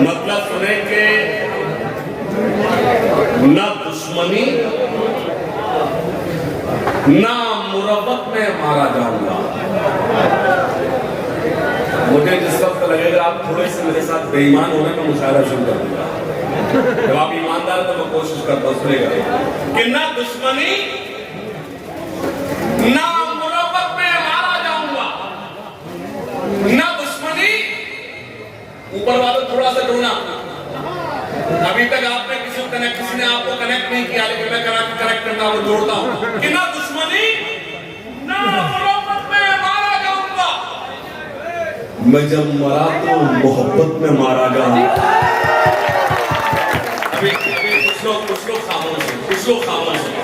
मतलब सुने कि न दुश्मनी न मुरब्बत में मारा जाऊंगा। मुझे जिस वक्त लगेगा आप थोड़े से मेरे साथ बेईमान होने में मुशायरा शुरू कर दूंगा। जब आप ईमानदार तो मैं कोशिश करता हूं सुनेगा कि न दुश्मनी न मुरब्बत में मारा जाऊंगा, न दुश्मनी। ऊपर वालों थोड़ा सा जोड़ना। अभी तक आपने किसी ने आपको कनेक्ट नहीं किया, लेकिन मैं कनेक्ट करता हूं, जोड़ता हूं कि ना दुश्मनी ना मोहब्बत में मारा जाऊंगा। मैं जब मरा तो मोहब्बत में मारा जाऊंगा। अभी कुछ लोग खामोश हैं, कुछ लोग खामोश हैं।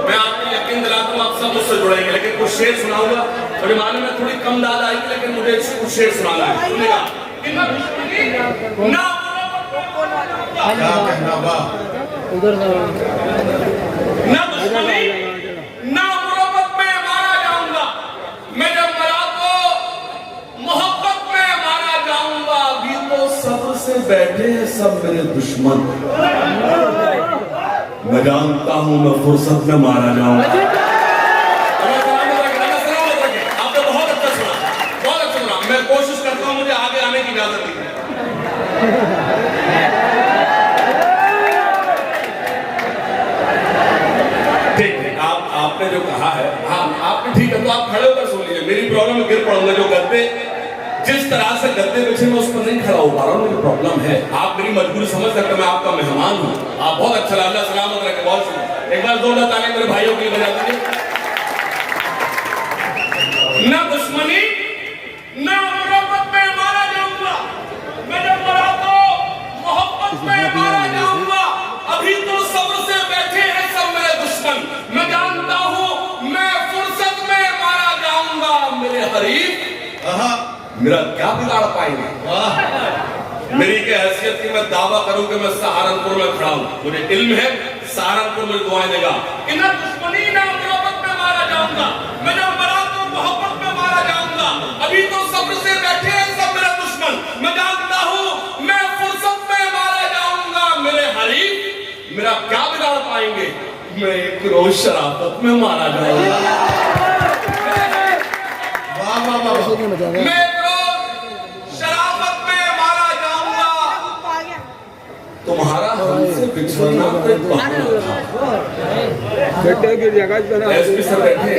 मैं आपको यकीन दिलाता हूं आप सब मुझसे जुड़ेंगे, लेकिन कुछ शेर सुनाऊंगा। मुझे मालूम है थोड़ी कम दाद आएगी, लेकिन मुझे कुछ शेर सुनाना है। सुनेगा कि ना दुश्मनी ना क्या कहना उधर ना दुश्मनी ना मुरब्बत में मारा जाऊंगा। मैं जब मरा तो मोहब्बत में मारा जाऊंगा। अभी तो सब्र से बैठे हैं सब मेरे दुश्मन। मैं जानता हूं मैं फुर्सत में मारा जाऊंगा। आपने बहुत अच्छा सुना। मैं कोशिश करता हूं मुझे आगे आने की इजाजत दी। आपने जो कहा है, हाँ आपने ठीक है, तो आप खड़े होकर सुन लीजिए। मेरी प्रॉब्लम में गिर पड़ूंगा। जो गद्दे जिस तरह से गद्दे पीछे मैं उस पर नहीं खड़ा हो पा रहा हूँ, मेरी प्रॉब्लम है। आप मेरी मजबूरी समझ सकते, मैं आपका मेहमान हूँ। आप बहुत अच्छा लगा, सलामत रखे, बहुत शुक्रिया। एक बार जोरदार ताली मेरे भाइयों के लिए बजा दीजिए। न दुश्मनी न मुरब्बत में मारा जाऊंगा। मैं जब मरा तो मोहब्बत में मारा जाऊंगा। अभी तो सब्र से बैठे हैं सब मेरे दुश्मन। मैं जानता हूं मैं फुर्सत में मारा जाऊंगा। मेरे हरीफ मेरा क्या बिगाड़ पाएंगे। मेरी क्या हैसियत की मैं दावा करूं कि मैं सहारनपुर में खड़ा हूं। मुझे इल्म है सहारनपुर में दुआएं देगा कि ना दुश्मनी ना मुरब्बत में मारा जाऊंगा। मैं जब मरा तो मोहब्बत में मारा जाऊंगा। अभी तो सब्र से बैठे हैं सब मेरे दुश्मन। मैं जानता हूं मैं फुर्सत में मारा जाऊंगा। मेरे हरीफ मेरा क्या बिगाड़ पाएंगे। मैं एक रोज शराफत में मारा जाऊंगा। मैं एक रोज शराफत में मारा जाऊंगा। तुम्हारा हमसे बिछड़ना तो एक बहाना था। एसपी सर बैठे,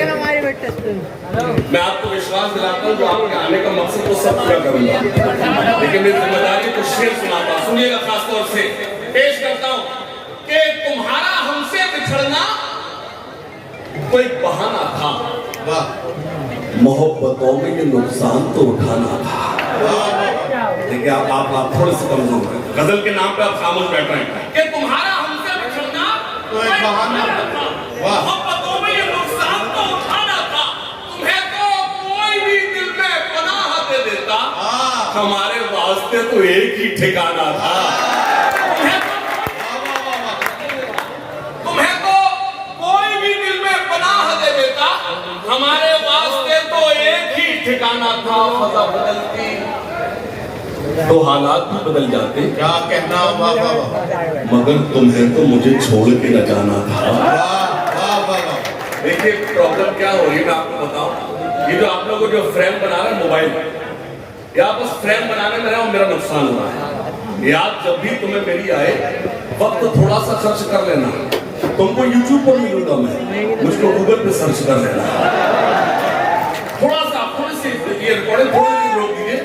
मैं आपको विश्वास दिलाता हूँ जो आपके आने का मकसद तो सब पूरा करूंगा, लेकिन मेरी जिम्मेदारी को शेर सुनाता हूँ। सुनिएगा खासतौर से पेश करता हूँ कि तुम्हारा हमसे बिछड़ना कोई बहाना था। मोहब्बतों में ये नुकसान तो उठाना था। देखिए आप थोड़े से कमजोर हैं। गजल के नाम पे आप खामोश बैठ रहे हैं कि तुम्हारा हमसे बिछड़ना कोई बहाना था। मोहब्बतों में ये नुकसान तो उठाना था। तुम्हें तो कोई भी दिल में पनाह दे देता, हमारे वास्ते तो एक ही ठिकाना था। तुम्हें तो कोई भी दिल में पनाह दे देता, हमारे वास्ते तो एक ही ठिकाना था। फजा बदलती तो हालात भी बदल जाते। क्या कहना मगर तुम्हें तो मुझे छोड़ के न जाना था। देखिए प्रॉब्लम क्या हो रही है मैं आपको बताऊं। ये जो आप लोगों जो फ्रेम बना रहे हैं मोबाइल, या बस फ्रेम बनाने में रहे मेरा नुकसान हो रहा है। याद जब भी तुम्हें मेरी आए वक्त थोड़ा सा खर्च कर लेना। तुमको यूट्यूब पर मिलूंगा मैं, मुझको गूगल पे सर्च कर लेना। थोड़ा सा थोड़ी सी ये रिकॉर्डिंग थोड़ी सी रोक दीजिए,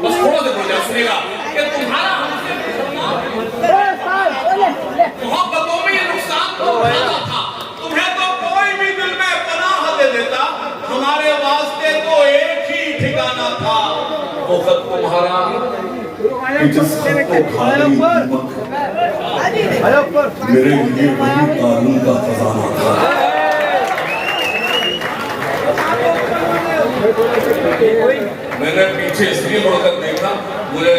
बस थोड़ा सा बोलिए। सुनेगा कि तुम्हारा हमसे मोहब्बतों में ये नुकसान तो उठाना था। तुम्हें तो कोई भी दिल में पनाह दे देता, हमारे वास्ते तो एक ही ठिकाना था। वो खत तुम्हारा मेरे लिए वही तालुम का खजाना था। मैंने पीछे इसलिए मुड़कर देखा, मुझे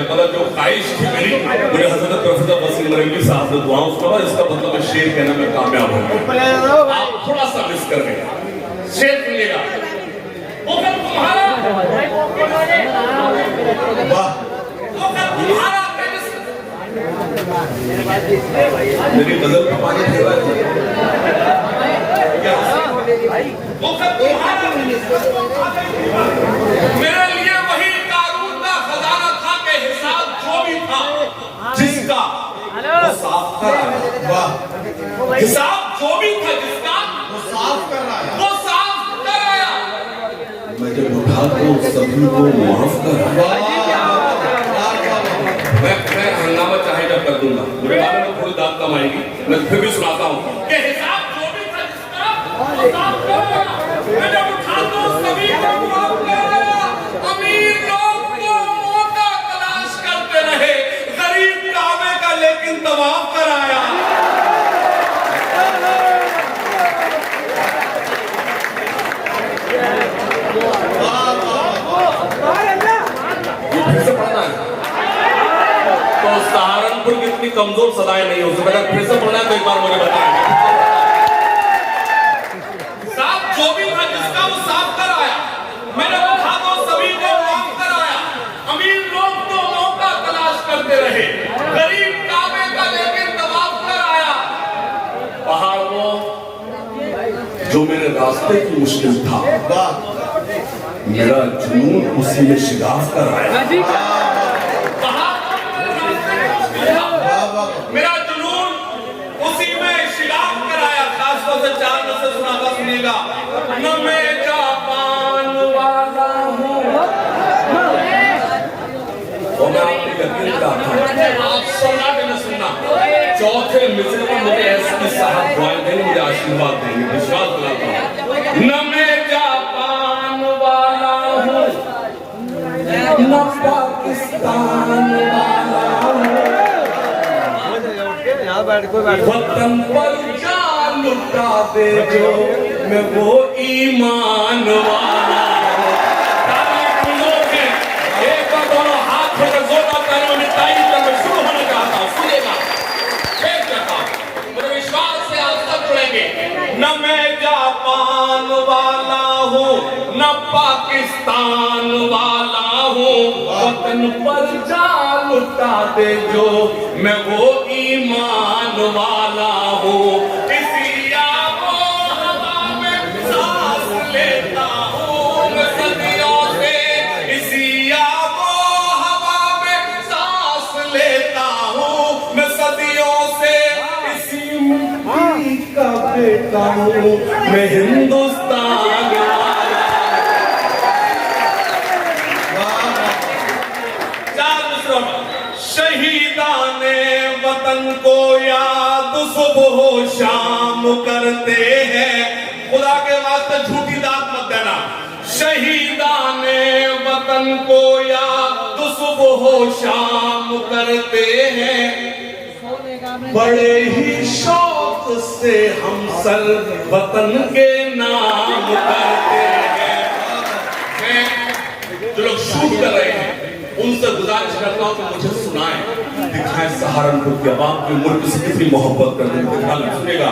मतलब जो ख्वाहिश थी मेरी, मुझे हजरत प्रोफेसर वसीम रंगी साहब से दुआओं सुना, इसका मतलब शेर कहना में कामयाब हो गया। आप थोड़ा सा मिस कर गए। शेर सुनिएगा। मेरी गजल का पानी फेरा मेरे लिए वही कानून का खजाना था कि हिसाब जो भी था जिसका वो साफ कर रहा है। हिसाब जो भी था जिसका वो साफ कर रहा है, वो साफ कर आया। मैं जब उठा तो सभी को माफ कर मैं हंगामा चाहे जब कर दूंगा, मुझे बाद में थोड़ी दाद कम आएगी, मैं फिर भी सुनाता हूँ कि हिसाब जो भी था जिसका वो साफ कर आया। मैं जब उठा तो सभी को माफ कर आया। अमीर लोग तो मौका तलाश करते रहे, गरीब काबे का लेकिन तवाफ कराया। ये फिर से पढ़ना है तो सहारनपुर की इतनी कमजोर सदाएं नहीं हो सकती। अगर फिर से पढ़ना है तो एक बार मुझे बताएंगे। साफ जो भी था जिसका वो साफ कराया। मैंने उठा तो सभी को माफ कराया। अमीर लोग तो मौका तलाश करते रहे, गरीब काबे का लेकिन तवाफ कराया। पहाड़ वो जो मेरे रास्ते की मुश्किल था, मेरा जुनून उसी में शिगाफ कराया। मेरा जुनून उसी में शिगाफ कराया। खासतौर से 4 में से सुनाता सुनिएगा। न मैं जापान वाला हूँ, और मैं आपकी यकीन का था आप सुना के न सुनना। चौथे मिसरे में मुझे एसपी साहब ड्राइंग देंगे, मुझे आशीर्वाद देंगे, विश्वास दिलाता हूँ। न मैं जापान वाला हूँ, न पाकिस्तान वाला हूँ, वतन पर जान लुटा दे जो मैं वो ईमान वाला हूँ। एक बार दोनों हाथ छोड़कर जोरदार तालियों में तारीफ करना शुरू होना चाहता हूँ। सुनेगा फिर कहता हूँ, मेरे विश्वास से आप सब जुड़ेंगे। न मैं जापान वाला हूँ, न पाकिस्तान वाला हूँ, वतन पर जान लुटा दे जो मैं वो ईमान वाला हूँ। इसी आबो हवा में सांस लेता हूँ मैं सदियों से, इसी आबो हवा में सांस लेता हूँ मैं सदियों से, इसी मिट्टी का बेटा हूँ मैं हिंदुस्तान वाला। शहीदाने वतन को याद सुबह शाम करते हैं। खुदा के वास्ते झूठी दात मत देना। शहीदाने वतन को याद सुबह शाम करते हैं, बड़े ही शौक से हम सर वतन के नाम करते हैं। जो लोग शूट कर रहे हैं उनसे गुजारिश करता हूं कि मुझे सुनाएं, दिखाएं सहारनपुर के आवाम के मुल्क से कितनी मोहब्बत करते हैं। सुनेगा।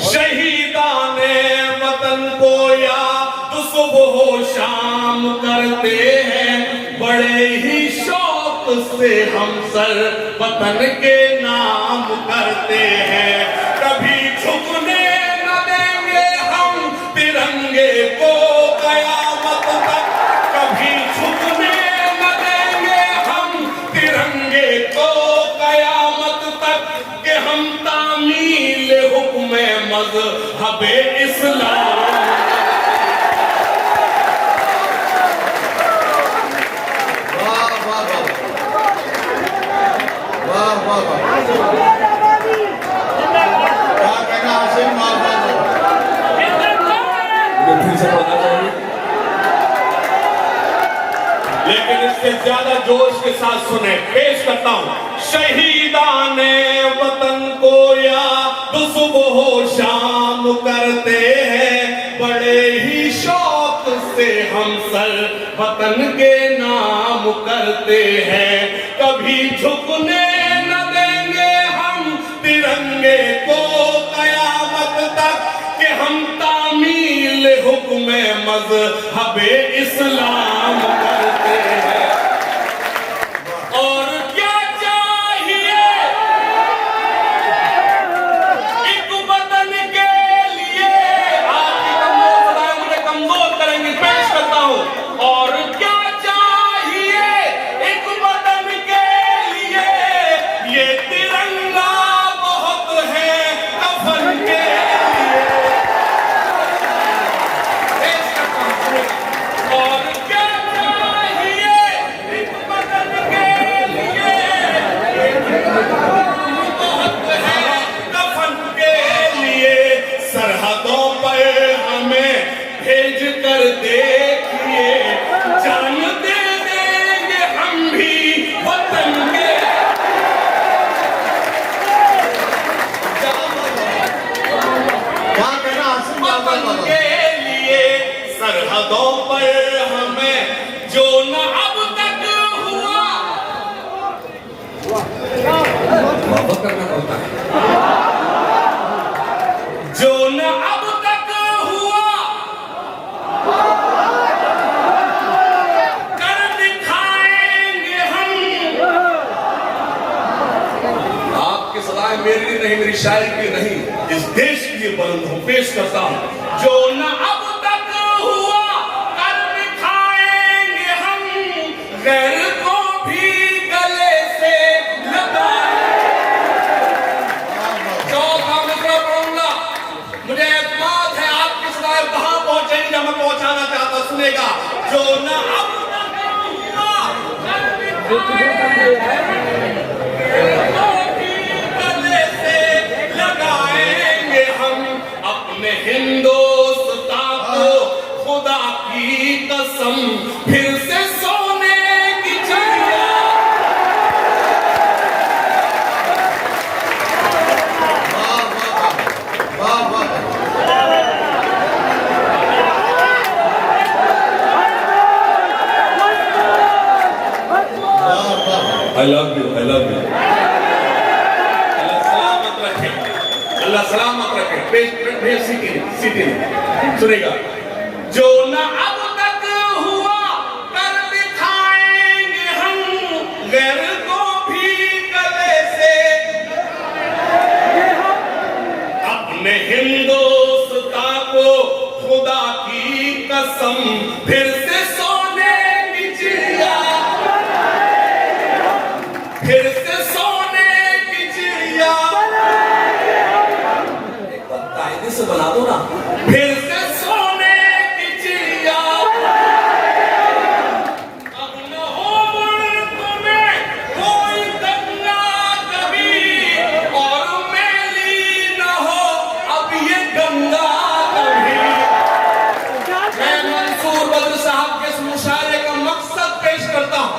शहीदाने वतन को याद सुबह शाम करते हैं, बड़े ही शौक से हम सर वतन के नाम करते हैं। कभी झुकने न देंगे हम तिरंगे को कयामत तक, कभी झुकने तिरंगे को कयामत तक के हम तामील हुक्म मज़हबे इस्लाम। वाह वाह वाह वाह वाह, क्या कहना हासिम, वाह वाह। फिर से पढ़ना चाहिए लेकिन इससे ज्यादा जोश के साथ सुने। पेश करता हूं। शहीदाने वतन को याद सुबह शाम करते हैं, बड़े ही शौक से हम सर वतन के नाम करते हैं। कभी झुकने न देंगे हम तिरंगे को कयामत तक कि हम तामील हुक्म मज़हबे इस्लाम करते हैं। और क्या चाहिए नहीं, मेरी शायरी की नहीं, इस देश के लिए बुलंद हूं, पेश करता हूं। जो न अब तक हुआ कर दिखाएंगे हम, गैर को भी गले से लगाएंगे। चौथा मिसरा पढ़ूंगा, मुझे एतमाद है आपकी सदाएं कहां पहुंचेंगी जब मैं पहुंचाना चाहता, सुनेगा। जो न अब तक हुआ कर दिखाएंगे, हिंदुस्तान को खुदा की कसम फिर से सोने की चिड़िया। I love you, I love you। अल्लाह सलामत रखे। सीटी सुनेगा। जो न अब तक हुआ कर दिखाएंगे हम, गैर को भी गले से अपने हिंदुस्तान को खुदा की कसम फिर से सोने की चिड़िया, फिर से सोने की चिड़िया से बना दो ना, फिर से सोने की चिड़िया। अब न हो मुल्क में कोई गंगा कभी, और मैली न हो अब ये गंगा कभी। मैं मंसूर बद्र साहब के इस मुशायरे का मकसद पेश करता हूं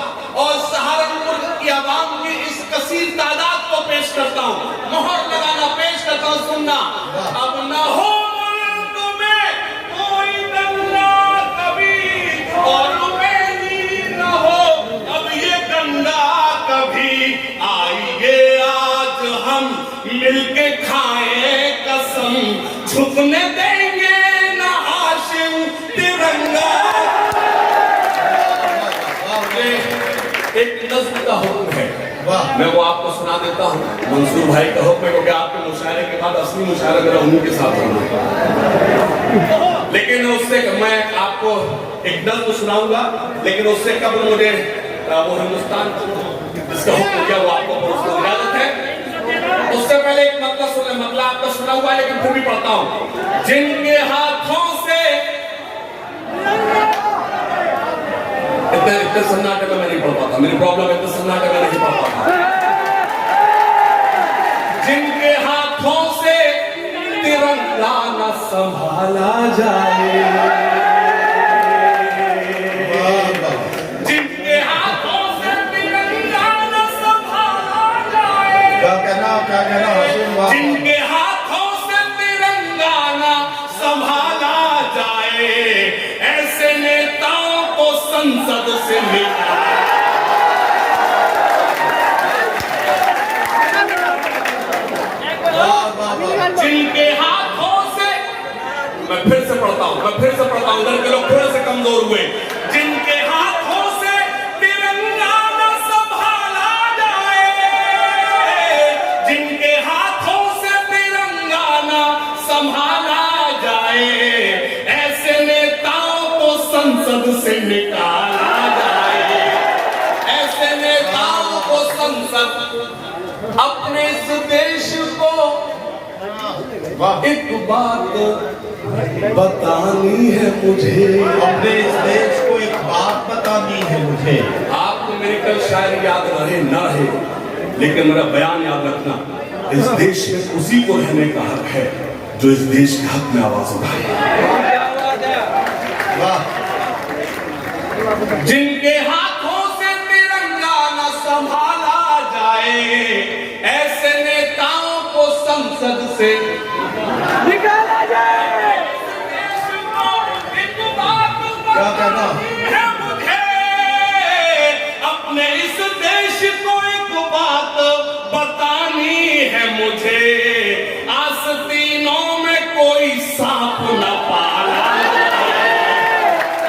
और सहारनपुर की आवाम की इस कसीर तादाद को पेश करता हूं, मोहर लगाना पेश करता हूं, सुनना। अब न हो मुल्क में कोई गंगा कभी, और मैली न हो अब ये गंगा कभी। आइए आज हम मिलके खाएं कसम, झुकने देंगे न हाशिम तिरंगा। एक नज़्म का हुक्म है, मैं वो आपको सुना देता हूँ। मंसूर भाई का हुक्म है क्योंकि आपके मुशायरे के बाद असली मुशायरा मेरा उन्हीं के साथ होना, लेकिन उससे मैं आपको एक नज़्म सुनाऊंगा, लेकिन उससे कबल मुझे वो हिंदुस्तान जिसका हुक्म किया वो आपको परोसना इजाजत है। उससे पहले एक मतलब सुने, मतलब आपका सुना हुआ है लेकिन फिर भी पढ़ता हूँ। जिनके हाथों से इतने सन्नाटे में मैं नहीं पढ़ पाता, मेरी प्रॉब्लम है, इतने सन्नाटे में नहीं पढ़ पाता। जिनके हाथों से तिरंगा न संभाला जाए, जिनके हाथों से तिरंगा न संभाला जाए, क्या कहना, जिनके हाथों से तिरंगा न संभाला जाए, ऐसे नेताओं को संसद से निकाल। जिनके हाथों से, मैं फिर से पढ़ता हूं, इधर के लोग थोड़े से कमजोर हुए। जिनके हाथों से तिरंगा न संभाला जाए, जिनके हाथों से तिरंगा न संभाला जाए, ऐसे नेताओं को संसद से निकाला जाए, ऐसे नेताओं को संसद। अपने इस देश को एक बात बतानी है मुझे, अपने इस देश को एक बात बतानी है मुझे। आपको मेरी कल शायरी याद रहे न रहे, लेकिन मेरा बयान याद रखना, इस देश में उसी को रहने का हक है जो इस देश के हक में आवाज उठाए। जिनके हाथों से तिरंगा न संभाला जाए, ऐसे नेताओं को संसद से निकाला जाए। क्या कहना है मुझे, अपने इस देश को एक बात बतानी है मुझे, आस्तीनों में कोई सांप न पाला जाए,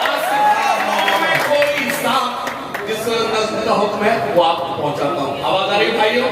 आस्तीनों में कोई सांप। जिस नस्ल का हुक्म है वो आपको पहुंचाता हूं। आवाज आ रही भाइयों?